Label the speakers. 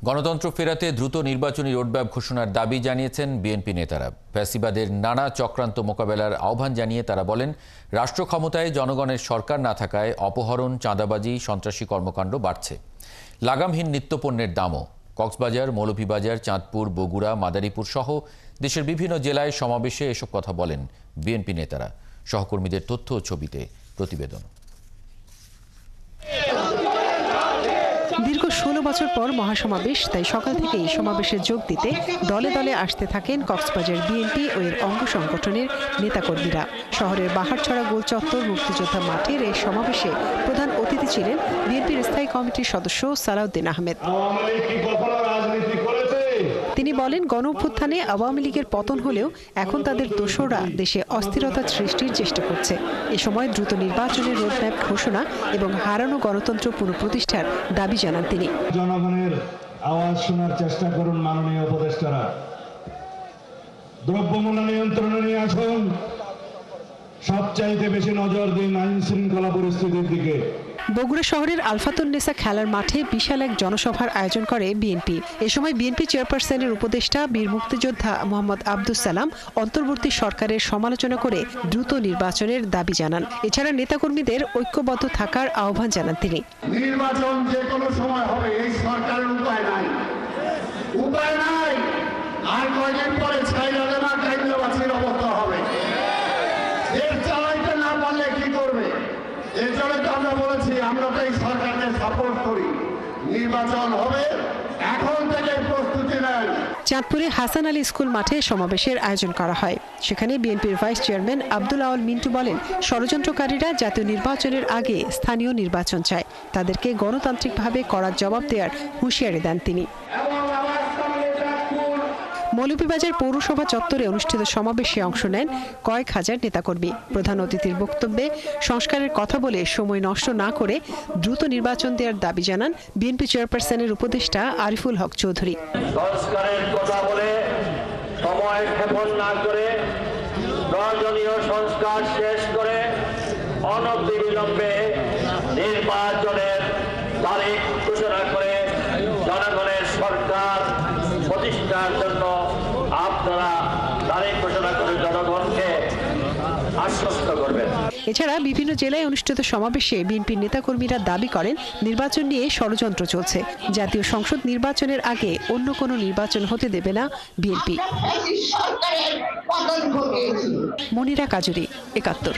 Speaker 1: গণতন্ত্র ফেরাতে দ্রুত নির্বাচনী রোডম্যাপ ঘোষণার দাবি জানিয়েছেন বিএনপি নেতারা। ফ্যাসিবাদের নানা চক্রান্ত মোকাবেলার আহ্বান জানিয়ে তারা বলেন, রাষ্ট্র ক্ষমতায় জনগণের সরকার না থাকায় অপহরণ, চাঁদাবাজি, সন্ত্রাসী কর্মকাণ্ড বাড়ছে। লাগামহীন নিত্যপণ্যের দামও। কক্সবাজার, মৌলভীবাজার, চাঁদপুর, বগুড়া, মাদারীপুর সহ দেশের বিভিন্ন জেলায় সমাবেশে এসব কথা বলেন বিএনপি নেতারা। সহকর্মীদের তথ্য ও ছবিতে প্রতিবেদন।
Speaker 2: দীর্ঘ 16 বছর পর মহাসমাবেশ, তাই সকাল থেকে এই সমাবেশে যোগ দিতে দলে দলে আসতে থাকেন কক্সবাজার বিএনপি ও এর অঙ্গ সংগঠনের নেতাকর্মীরা। শহরের বাহারছড়া গোল চত্বর মুক্তিযোদ্ধা মাঠের এই সমাবেশে প্রধান অতিথি ছিলেন বিএনপির স্থায়ী কমিটির সদস্য সালাউদ্দিন আহমেদ। তিনি বলেন, গণঅভ্যুত্থানে আওয়ামী লীগের পতন হলেও এখন তাদের দোসররা দেশে অস্থিরতা সৃষ্টির চেষ্টা করছে। এ সময় দ্রুত নির্বাচনের রোডম্যাপ ঘোষণা এবং হারানো গণতন্ত্র পুনঃপ্রতিষ্ঠার দাবি জানান তিনি।
Speaker 3: জনগণের আওয়াজ শোনার চেষ্টা করুন মাননীয় উপদেষ্টারা। দ্রব্যমূল্য নিয়ন্ত্রণে নিয়ে আসুন। সবচাইতে বেশি নজর দিন আইন শৃঙ্খলা পরিস্থিতির দিকে।
Speaker 2: বগুড়া শহরের আলফাতুন্নেসা খেলার মাঠে বিশাল এক জনসভার আয়োজন করে বিএনপি। এ সময় বিএনপি চেয়ারপারসনের উপদেষ্টা বীর মুক্তিযোদ্ধা মোহাম্মদ আব্দুস সালাম অন্তর্বর্তী সরকারের সমালোচনা করে দ্রুত নির্বাচনের দাবি জানান। এছাড়া নেতাকর্মীদের ঐক্যবদ্ধ থাকার আহ্বান জানান তিনি।
Speaker 4: নির্বাচন যে কোনো সময় হবে, এই সরকারের উপায় নাই। আর কয়েকদিন পরে ছাইরালেনা কাইন্দাবাসীর অবস্থা হবে। এর চালাইতে না পারলে কি করবে? এর জন্য তো আমরা বলেছি, আমরা তো এই সরকারকে সাপোর্ট করি। নির্বাচন হবে, এখন থেকে প্রস্তুতি নেন।
Speaker 2: চাঁদপুরে হাসান আলী স্কুল মাঠে সমাবেশের আয়োজন করা হয়। সেখানে বিএনপির ভাইস চেয়ারম্যান আব্দুল আওয়াল মিন্টু বলেন, ষড়যন্ত্রকারীরা জাতীয় নির্বাচনের আগে স্থানীয় নির্বাচন চায়। তাদেরকে গণতান্ত্রিকভাবে কড়া জবাব দেওয়ার হুঁশিয়ারি দেন তিনি। মৌলভীবাজার পৌরসভা চত্বরে অনুষ্ঠিত সমাবেশে অংশ নেন কয়েক হাজার নেতাকর্মী। প্রধান অতিথির বক্তব্যে সংস্কারের কথা বলে সময় নষ্ট না করে দ্রুত নির্বাচন দেওয়ার দাবি জানান বিএনপি চেয়ারপারসনের উপদেষ্টা আরিফুল হক চৌধুরী।
Speaker 5: সংস্কারের কথা বলে সময় ক্ষেপণ না করে প্রয়োজনীয় সংস্কার শেষ করে অনতিবিলম্বে নির্বাচনের তারিখ ঘোষণা করে জনগণের সরকার প্রতিষ্ঠার জন্য আপনারা তারিখ ঘোষণা করে জনগণকে আশ্বস্ত করবেন।
Speaker 2: এছাড়া বিভিন্ন জেলায় অনুষ্ঠিত সমাবেশে বিএনপির নেতাকর্মীরা দাবি করেন, নির্বাচন নিয়ে ষড়যন্ত্র চলছে। জাতীয় সংসদ নির্বাচনের আগে অন্য কোনো নির্বাচন হতে দেবে না বিএনপি।
Speaker 6: মনিরা কাজুরি, ৭১।